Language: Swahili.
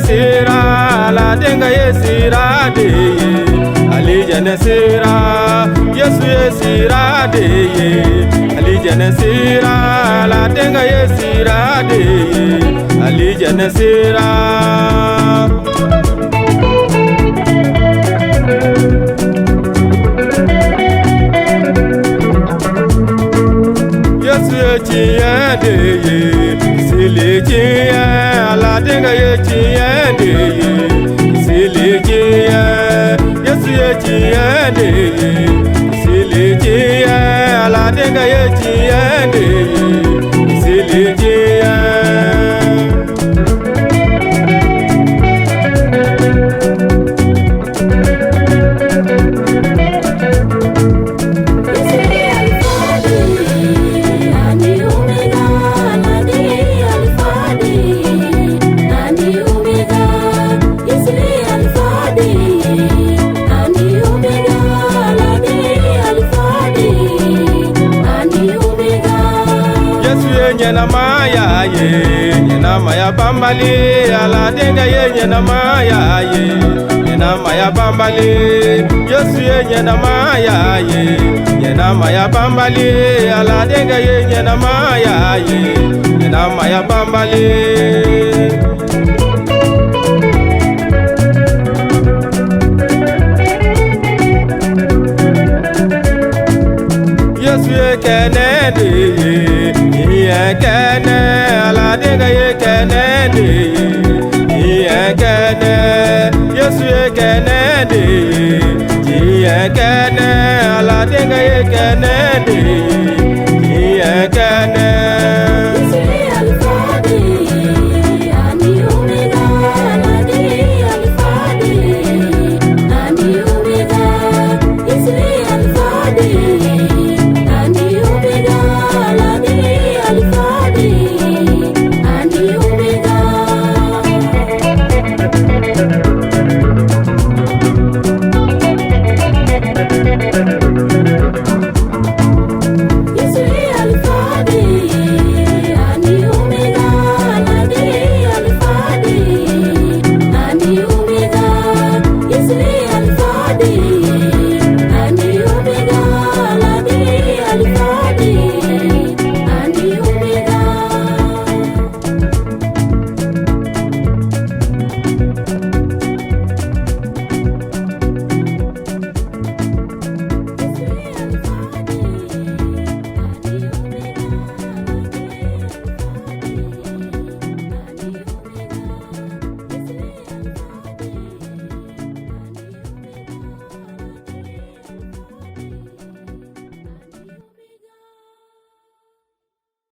sira la denga yesira de alijana sira Yesu yesira de alijana sira la denga yesira de alijana sira Yesu yechiyende silichiye ala denga yechiyende silichiye Yesu yechiyende silichiye ala denga yechiyende silichiye Nyena maya ye, nyena maya bambali, ala denga ye nyena maya ye, nyena maya bambali, Yesu ye nyena maya ye, nyena maya bambali, ala denga ye nyena maya ye, nyena maya bambali. Yesu ye kenende ye kene ala denga ye kenende ye kene Yesu ye kenende ye kene ala denga ye kenende ye kene